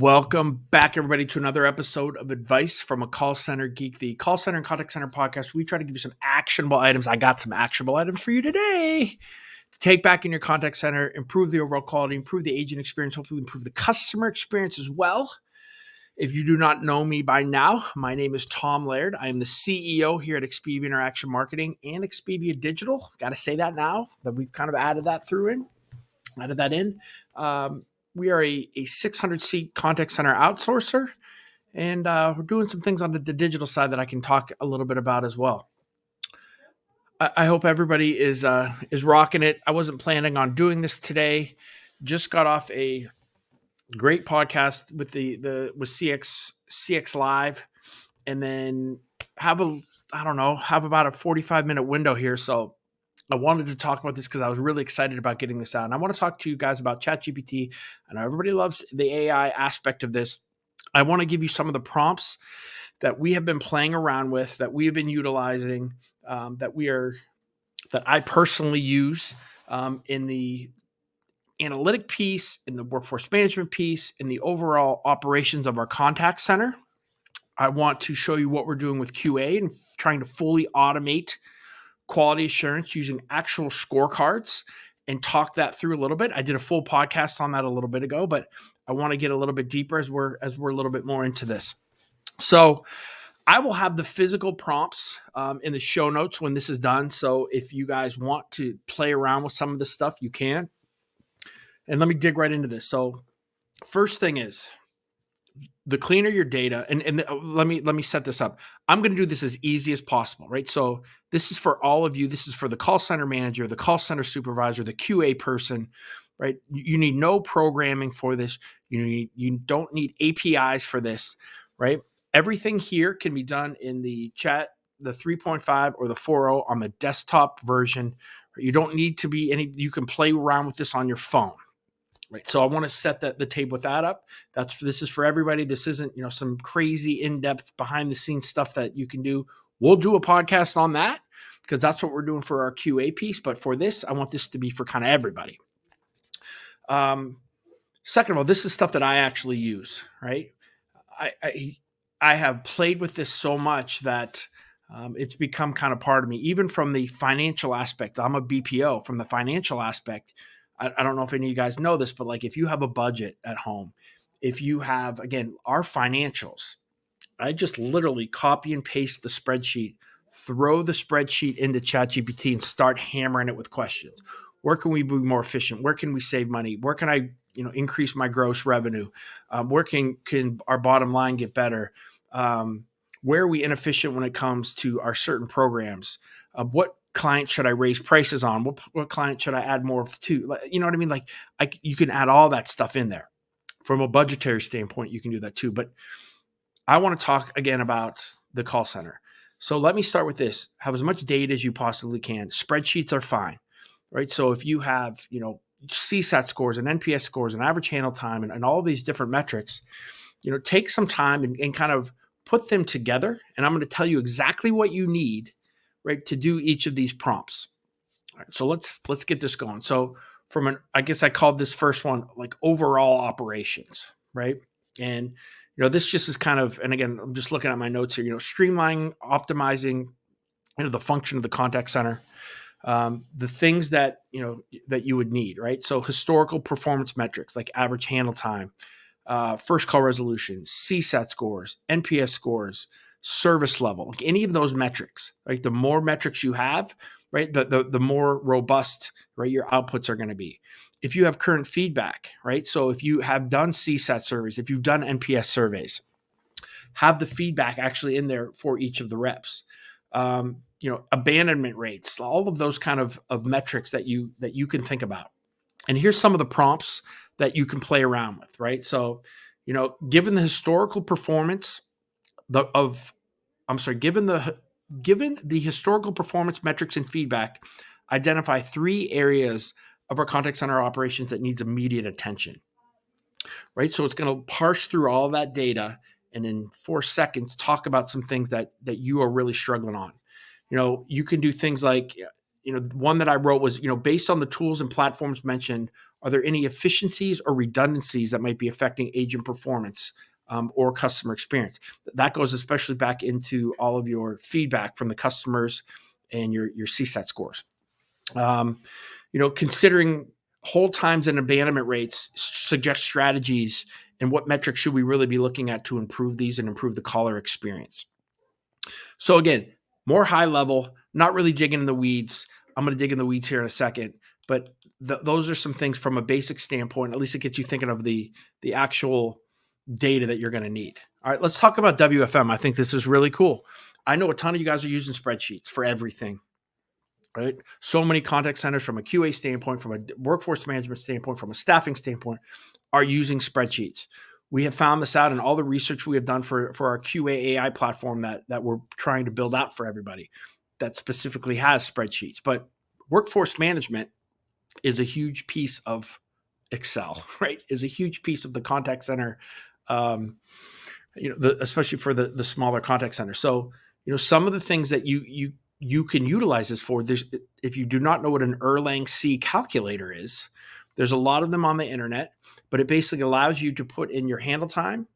Welcome back, everybody, to another episode of Advice from a Call Center Geek, the call center and contact center podcast. We try to give you some actionable items. I got some actionable items for you today to take back in your contact center, improve the overall quality, improve the agent experience, hopefully improve the customer experience as well. If you do not know me by now, my name is Tom Laird. I am the CEO here at Expedia Interaction Marketing and Expedia Digital. Got to say that now that we've kind of added that in. We are a 600-seat contact center outsourcer, and we're doing some things on the digital side that I can talk a little bit about as well. I hope everybody is rocking it. I wasn't planning on doing this today. Just got off a great podcast with with CX Live, and then have about a 45-minute window here. So I wanted to talk about this because I was really excited about getting this out. And I want to talk to you guys about ChatGPT. I know everybody loves the AI aspect of this. I want to give you some of the prompts that we have been playing around with, that we have been utilizing, that I personally use in the analytic piece, in the workforce management piece, in the overall operations of our contact center. I want to show you what we're doing with QA and trying to fully automate quality assurance using actual scorecards and talk that through a little bit. I did a full podcast on that a little bit ago, but I want to get a little bit deeper as we're a little bit more into this. So I will have the physical prompts in the show notes when this is done. So if you guys want to play around with some of this stuff, you can. And let me dig right into this. So first thing is, the cleaner your data, and let me set this up. I'm going to do this as easy as possible, right? So this is for all of you. This is for the call center manager, the call center supervisor, the QA person, right? You need no programming for this. You don't need APIs for this, right? Everything here can be done in the chat, the 3.5 or the 4.0 on the desktop version. You don't need to be you can play around with this on your phone. Right. So I want to set the table with that up. This is for everybody. This isn't, some crazy in-depth behind the scenes stuff that you can do. We'll do a podcast on that because that's what we're doing for our QA piece. But for this, I want this to be for kind of everybody. Second of all, this is stuff that I actually use, right? I have played with this so much that it's become kind of part of me, even from the financial aspect. I'm a BPO. From the financial aspect, I don't know if any of you guys know this, but like if you have a budget at home, if you have, again, our financials, I just literally copy and paste the spreadsheet, throw the spreadsheet into ChatGPT and start hammering it with questions. Where can we be more efficient? Where can we save money? Where can I, increase my gross revenue? Where can our bottom line get better? Where are we inefficient when it comes to our certain programs? What client should I raise prices on? What client should I add more to? You know what I mean? Like you can add all that stuff in there. From a budgetary standpoint, you can do that too. But I want to talk again about the call center. So let me start with this. Have as much data as you possibly can. Spreadsheets are fine, right? So if you have, CSAT scores and NPS scores and average handle time and all these different metrics, take some time and kind of put them together. And I'm going to tell you exactly what you need, right, to do each of these prompts. All right, so let's get this going. So I guess I called this first one like overall operations, right? And this just is kind of, and again, I'm just looking at my notes here. Streamlining, optimizing, the function of the contact center, the things that that you would need, right? So historical performance metrics like average handle time, first call resolution, CSAT scores, NPS scores, service level, like any of those metrics, right? The more metrics you have, right, the more robust, right, your outputs are going to be. If you have current feedback, right? So if you have done CSAT surveys, if you've done NPS surveys, have the feedback actually in there for each of the reps. Abandonment rates, all of those kind of metrics that you can think about. And here's some of the prompts that you can play around with, right? So, given the historical performance given the historical performance metrics and feedback, identify 3 areas of our contact center operations that needs immediate attention, right? So it's going to parse through all that data and in 4 seconds, talk about some things that you are really struggling on. You can do things like, one that I wrote was, based on the tools and platforms mentioned, Are there any efficiencies or redundancies that might be affecting agent performance or customer experience? That goes especially back into all of your feedback from the customers and your CSAT scores. Considering hold times and abandonment rates, suggest strategies, and what metrics should we really be looking at to improve these and improve the caller experience. So again, more high level, not really digging in the weeds. I'm going to dig in the weeds here in a second, but those are some things from a basic standpoint. At least it gets you thinking of the actual data that you're going to need. All right, let's talk about WFM. I think this is really cool. I know a ton of you guys are using spreadsheets for everything, right? So many contact centers from a QA standpoint, from a workforce management standpoint, from a staffing standpoint, are using spreadsheets. We have found this out in all the research we have done for our QA AI platform that we're trying to build out for everybody that specifically has spreadsheets. But workforce management is a huge piece of Excel, right? Is a huge piece of the contact center, especially for the smaller contact center. So, some of the things that you can utilize this for. If you do not know what an Erlang C calculator is, there's a lot of them on the internet, but it basically allows you to put in your handle time,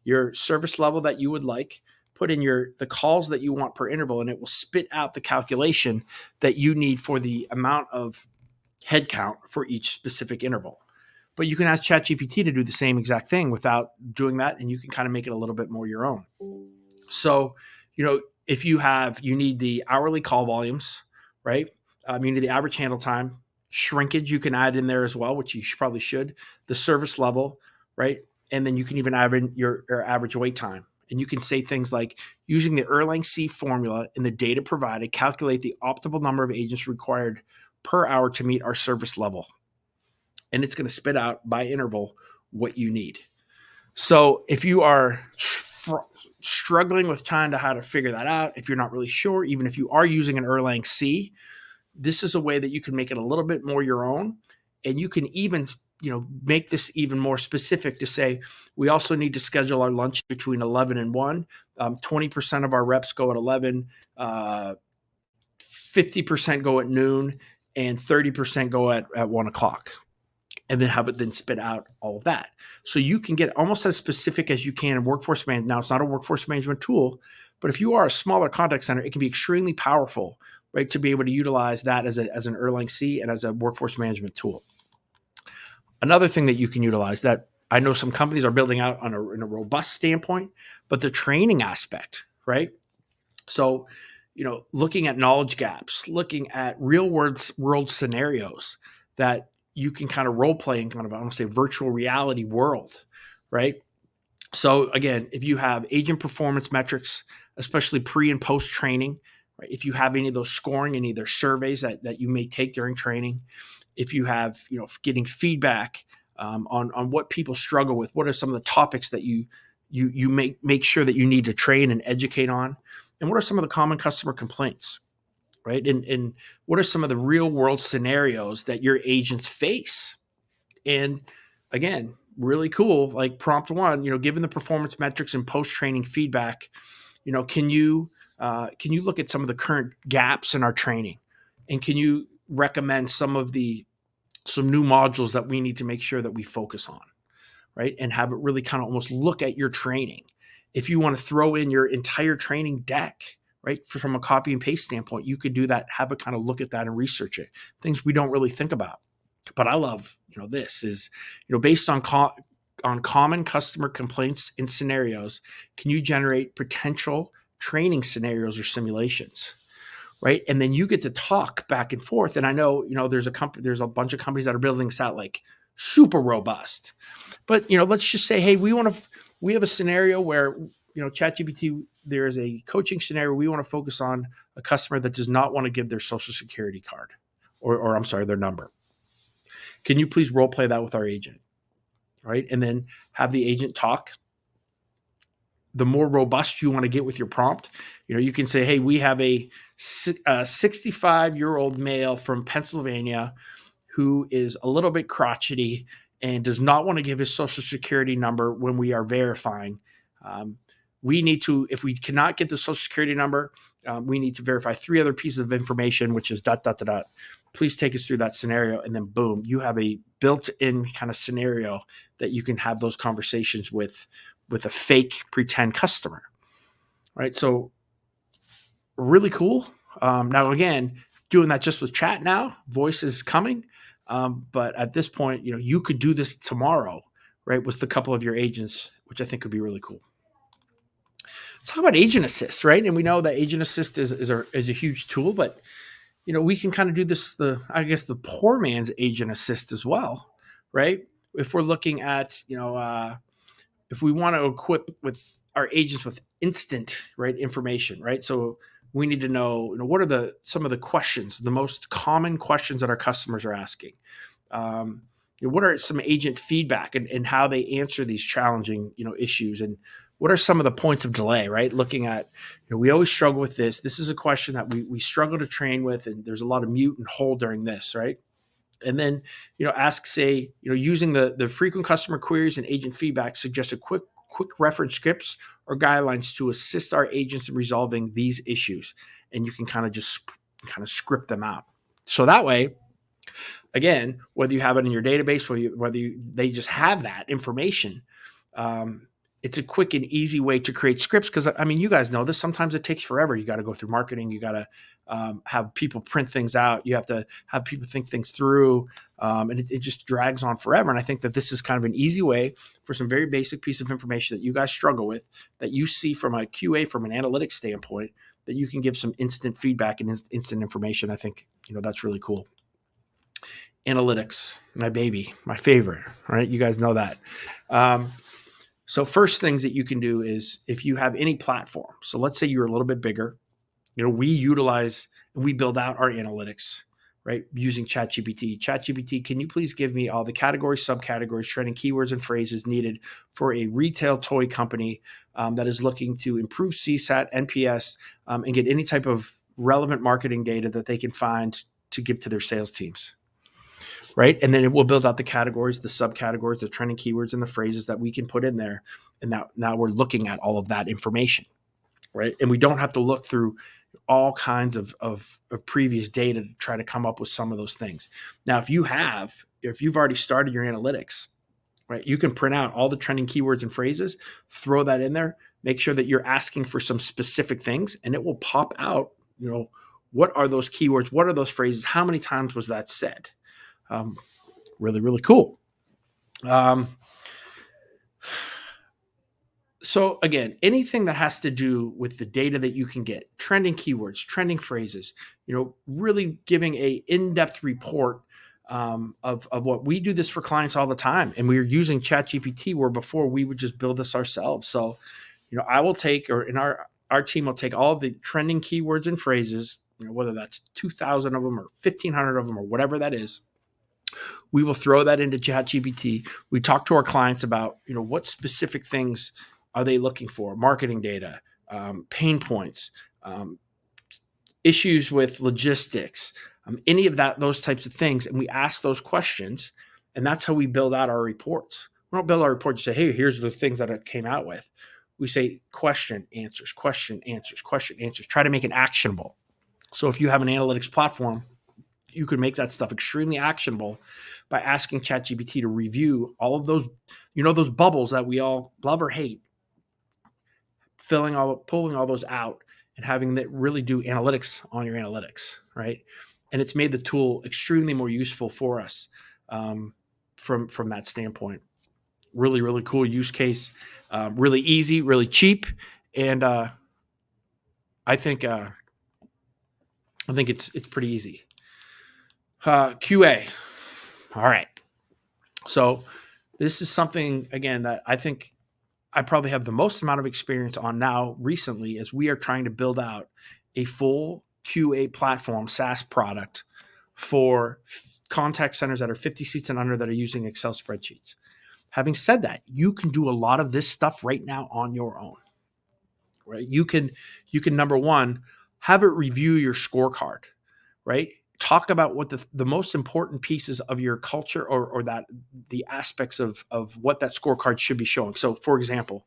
your service level that you would like, put in the calls that you want per interval, and it will spit out the calculation that you need for the amount of headcount for each specific interval. But you can ask ChatGPT to do the same exact thing without doing that, and you can kind of make it a little bit more your own. So, if you need the hourly call volumes, right? You need the average handle time, shrinkage you can add in there as well, which you probably should, the service level, right? And then you can even add in your average wait time. And you can say things like, using the Erlang C formula and the data provided, calculate the optimal number of agents required per hour to meet our service level. And it's going to spit out by interval what you need. So if you are struggling with how to figure that out, if you're not really sure, even if you are using an Erlang C, this is a way that you can make it a little bit more your own. And you can even, make this even more specific to say, we also need to schedule our lunch between 11 and 1. 20% of our reps go at 11, 50% go at noon, and 30% go at 1 o'clock. And then have it then spit out all of that. So you can get almost as specific as you can in workforce management. Now, it's not a workforce management tool, but if you are a smaller contact center, it can be extremely powerful, right, to be able to utilize that as an Erlang C and as a workforce management tool. Another thing that you can utilize that I know some companies are building out in a robust standpoint, but the training aspect, right? So, looking at knowledge gaps, looking at real world scenarios that you can kind of role play in kind of, I want to say, virtual reality world, right? So again, if you have agent performance metrics, especially pre and post training, right? If you have any of those scoring, any of their surveys that you may take during training, if you have, getting feedback on what people struggle with, what are some of the topics that you make sure that you need to train and educate on, and what are some of the common customer complaints, right? And what are some of the real world scenarios that your agents face? And again, really cool, like prompt 1, given the performance metrics and post-training feedback, can you look at some of the current gaps in our training? And can you recommend some new modules that we need to make sure that we focus on, right? And have it really kind of almost look at your training. If you want to throw in your entire training deck, right, from a copy and paste standpoint, you could do that, have a kind of look at that and research it. Things we don't really think about. But I love, this is, based on common customer complaints and scenarios, can you generate potential training scenarios or simulations, right? And then you get to talk back and forth. And I know, there's a bunch of companies that are building this out like super robust. But, let's just say, hey, we have a scenario where, ChatGPT, there is a coaching scenario. We want to focus on a customer that does not want to give their social security card or their number. Can you please role play that with our agent? Right. And then have the agent talk. The more robust you want to get with your prompt, you can say, hey, we have a 65-year-old male from Pennsylvania who is a little bit crotchety and does not want to give his social security number when we are verifying. We need to, if we cannot get the social security number, we need to verify 3 other pieces of information, which is ... Please take us through that scenario. And then boom, you have a built-in kind of scenario that you can have those conversations with a fake pretend customer, right? So really cool. Now, again, doing that just with chat now, voice is coming. But at this point, you could do this tomorrow, right, with a couple of your agents, which I think could be really cool. Let's talk about Agent Assist, right? And we know that Agent Assist is a huge tool, but we can kind of do this, the poor man's Agent Assist as well, right? If we're looking at, if we want to equip with our agents with instant, right, information, right? So we need to know, what are some of the questions, the most common questions that our customers are asking. What are some agent feedback and how they answer these challenging, issues, and what are some of the points of delay, right? Looking at, we always struggle with this. This is a question that we struggle to train with, and there's a lot of mute and hold during this, right? And then, ask, say, using the frequent customer queries and agent feedback, suggest a quick reference scripts or guidelines to assist our agents in resolving these issues. And you can kind of just script them out. So that way, again, whether you have it in your database, they just have that information, it's a quick and easy way to create scripts. Because, you guys know this. Sometimes it takes forever. You got to go through marketing. You got to have people print things out. You have to have people think things through. And it just drags on forever. And I think that this is kind of an easy way for some very basic piece of information that you guys struggle with, that you see from a QA, from an analytics standpoint, that you can give some instant feedback and instant information. I think, that's really cool. Analytics, my baby, my favorite, right? You guys know that. So first things that you can do is, if you have any platform, so let's say you're a little bit bigger, we utilize and we build out our analytics, right, using ChatGPT. ChatGPT, can you please give me all the categories, subcategories, trending keywords, and phrases needed for a retail toy company that is looking to improve CSAT, NPS, and get any type of relevant marketing data that they can find to give to their sales teams. Right. And then it will build out the categories, the subcategories, the trending keywords, and the phrases that we can put in there. And now we're looking at all of that information. Right. And we don't have to look through all kinds of previous data to try to come up with some of those things. Now, if you've already started your analytics, right, you can print out all the trending keywords and phrases, throw that in there, make sure that you're asking for some specific things, and it will pop out, what are those keywords? What are those phrases? How many times was that said? Really, really cool. So again, anything that has to do with the data that you can get, trending keywords, trending phrases, really giving a in-depth report of what we do this for clients all the time. And we are using ChatGPT, where before we would just build this ourselves. So, I will take, our team will take all the trending keywords and phrases, whether that's 2,000 of them or 1,500 of them or whatever that is. We will throw that into ChatGPT. We talk to our clients about, what specific things are they looking for? Marketing data, pain points, issues with logistics, any of those types of things. And we ask those questions, and that's how we build out our reports. We don't build our report to say, hey, here's the things that it came out with. We say question, answers, question, answers, question, answers. Try to make it actionable. So if you have an analytics platform, you can make that stuff extremely actionable by asking ChatGPT to review all of those, those bubbles that we all love or hate, pulling all those out and having that really do analytics on your analytics, right? And it's made the tool extremely more useful for us from that standpoint. Really, really cool use case, really easy, really cheap, and I think it's pretty easy. QA. All right. So this is something, again, that I think I probably have the most amount of experience on now recently, as we are trying to build out a full QA platform, SaaS product for contact centers that are 50 seats and under that are using Excel spreadsheets. Having said that, you can do a lot of this stuff right now on your own, right? You can number one, have it review your scorecard, right? Talk about what the most important pieces of your culture or that the aspects of what that scorecard should be showing. So for example,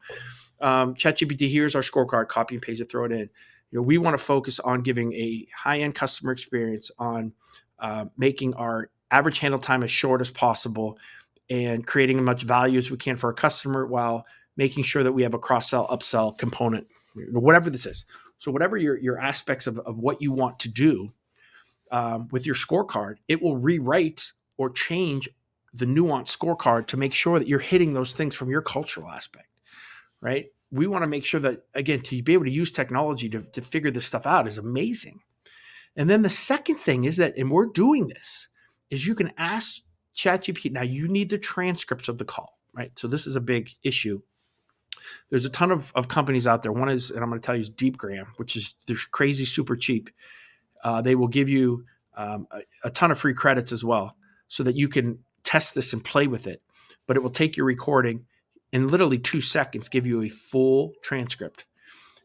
ChatGPT, here's our scorecard, copy and paste it, throw it in. We want to focus on giving a high-end customer experience, on making our average handle time as short as possible, and creating as much value as we can for our customer while making sure that we have a cross-sell, upsell component, whatever this is. So whatever your aspects of what you want to do with your scorecard, it will rewrite or change the nuance scorecard to make sure that you're hitting those things from your cultural aspect, right? We want to make sure that, again, to be able to use technology to figure this stuff out is amazing. And then the second thing is that, and we're doing this, is you can ask ChatGPT. Now you need the transcripts of the call, right? So this is a big issue. There's a ton of companies out there. One is, and I'm going to tell you, is DeepGram, which is they're crazy, super cheap. They will give you a ton of free credits as well, so that you can test this and play with it. But it will take your recording in literally 2 seconds, give you a full transcript.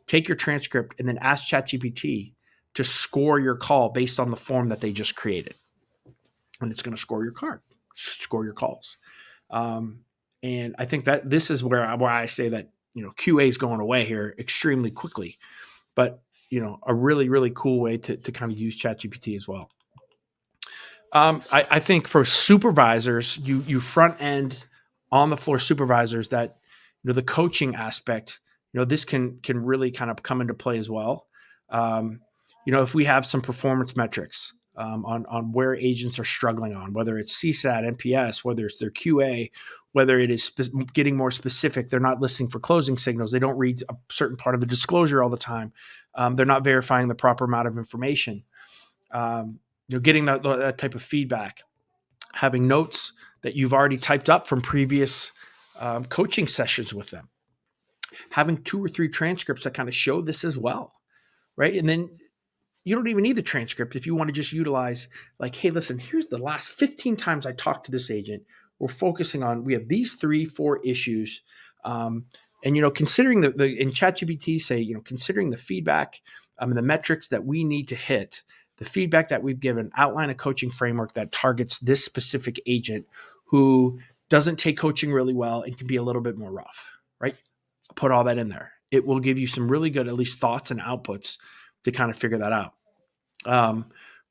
Take your transcript and then ask ChatGPT to score your call based on the form that they just created. And it's going to score your calls. And I think that this is where I say that, QA is going away here extremely quickly, but a really, really cool way to kind of use ChatGPT as well. I think for supervisors, you front end on the floor supervisors that, the coaching aspect, this can really kind of come into play as well. If we have some performance metrics on where agents are struggling on, whether it's CSAT, NPS, whether it's their QA, whether it is getting more specific, they're not listening for closing signals, they don't read a certain part of the disclosure all the time, they're not verifying the proper amount of information, getting that type of feedback, having notes that you've already typed up from previous coaching sessions with them, having 2 or 3 transcripts that kind of show this as well, right? And then you don't even need the transcript if you want to just utilize, like, hey, listen, here's the last 15 times I talked to this agent. We're focusing on, we have these 3-4 issues. And, considering in ChatGPT say, considering the feedback and the metrics that we need to hit, the feedback that we've given, outline a coaching framework that targets this specific agent who doesn't take coaching really well and can be a little bit more rough, right? Put all that in there. It will give you some really good, at least thoughts and outputs to kind of figure that out.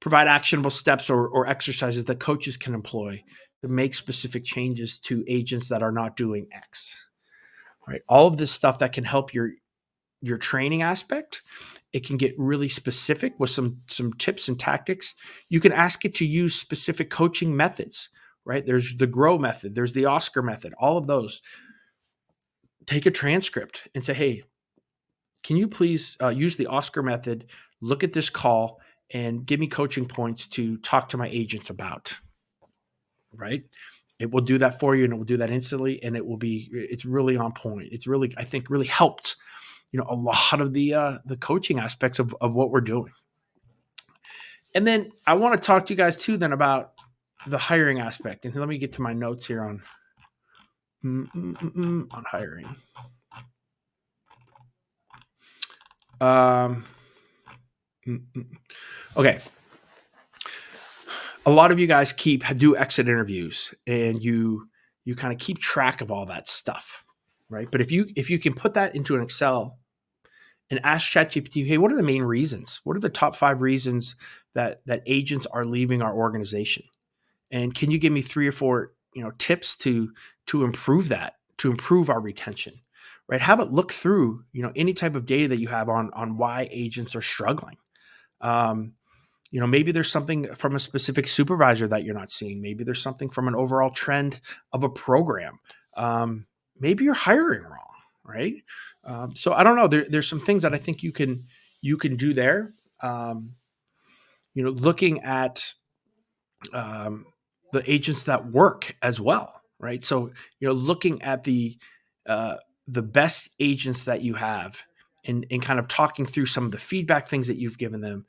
Provide actionable steps or exercises that coaches can employ to make specific changes to agents that are not doing X, right? All of this stuff that can help your training aspect. It can get really specific with some tips and tactics. You can ask it to use specific coaching methods, right? There's the GROW method. There's the Oscar method, all of those. Take a transcript and say, hey, can you please use the Oscar method, look at this call, and give me coaching points to talk to my agents about, right? It will do that for you, and it will do that instantly, and it's really on point. It's really, I think, really helped, a lot of the coaching aspects of what we're doing. And then I want to talk to you guys too then about the hiring aspect. And let me get to my notes here on hiring. Okay. A lot of you guys do exit interviews, and you kind of keep track of all that stuff, right? But if you can put that into an Excel and ask ChatGPT, hey, what are the main reasons? What are the top 5 reasons that agents are leaving our organization? And can you give me 3 or 4, tips to improve that, to improve our retention, right? Have it look through, any type of data that you have on why agents are struggling. Maybe there's something from a specific supervisor that you're not seeing. Maybe there's something from an overall trend of a program. Maybe you're hiring wrong, right? So I don't know. There's some things that I think you can do there. Looking at the agents that work as well, right? So looking at the best agents that you have, and kind of talking through some of the feedback things that you've given them.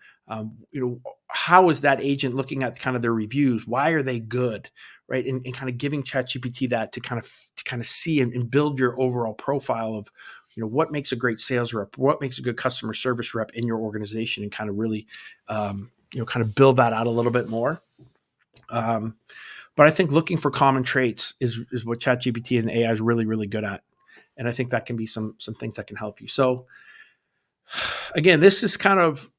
How is that agent looking at kind of their reviews? Why are they good, right? And kind of giving ChatGPT that to kind of see and build your overall profile of, what makes a great sales rep, what makes a good customer service rep in your organization, and kind of really, kind of build that out a little bit more. But I think looking for common traits is what ChatGPT and AI is really, really good at. And I think that can be some things that can help you. So again, this is kind of,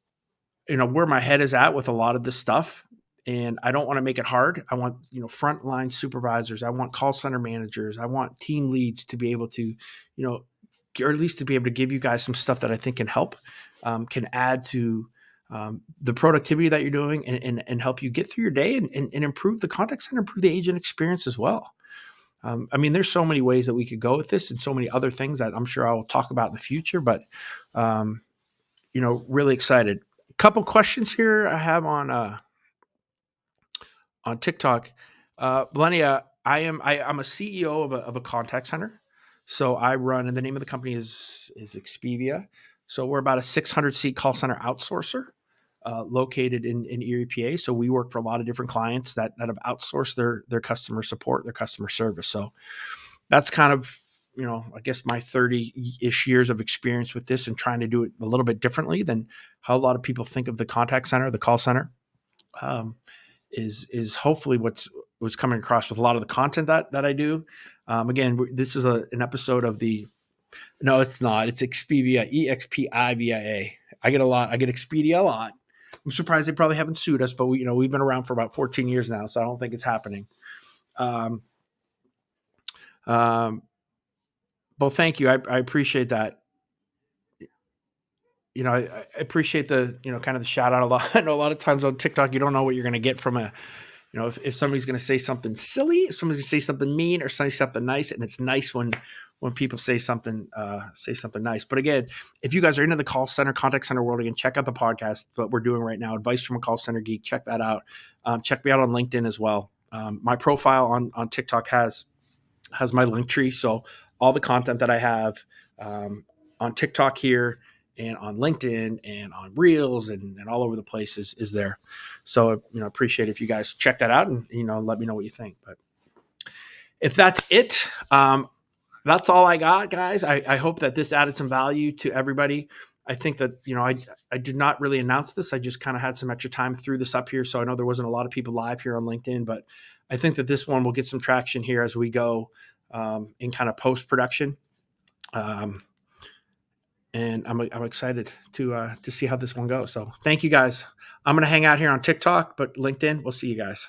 where my head is at with a lot of this stuff. And I don't want to make it hard. I want, frontline supervisors. I want call center managers. I want team leads to be able to, or at least to be able to give you guys some stuff that I think can help, can add to the productivity that you're doing, and help you get through your day, and improve the contact center, improve the agent experience as well. There's so many ways that we could go with this, and so many other things that I'm sure I'll talk about in the future, but, really excited. A couple questions here I have on TikTok. Millennia, I'm a CEO of a contact center. So I run, and the name of the company is Expedia. So we're about a 600 seat call center outsourcer, located in Erie, PA. So we work for a lot of different clients that have outsourced their customer support, their customer service. So that's kind of, I guess my 30-ish years of experience with this, and trying to do it a little bit differently than how a lot of people think of the contact center, the call center. Is hopefully what's coming across with a lot of the content that I do. Again, this is an episode of no, it's not. It's Expedia, EXPIVIA. I get Expedia a lot. I'm surprised they probably haven't sued us, but we've been around for about 14 years now, so I don't think it's happening. Well, thank you. I appreciate that. I appreciate the, kind of the shout out a lot. I know a lot of times on TikTok, you don't know what you're going to get from if somebody's going to say something silly, if somebody's going to say something mean, or say something nice. And it's nice when people say something nice. But again, if you guys are into the call center, contact center world, again, check out the podcast, what we're doing right now, Advice from a Call Center Geek. Check that out. Check me out on LinkedIn as well. My profile on TikTok has my link tree. So all the content that I have on TikTok here, and on LinkedIn, and on Reels, and all over the place is there. So, appreciate if you guys check that out, and, let me know what you think. But if that's it, that's all I got, guys. I hope that this added some value to everybody. I think that, I did not really announce this. I just kind of had some extra time, threw this up here. So I know there wasn't a lot of people live here on LinkedIn, but I think that this one will get some traction here as we go in kind of post-production. And I'm excited to see how this one goes. So thank you guys. I'm going to hang out here on TikTok, but LinkedIn, we'll see you guys.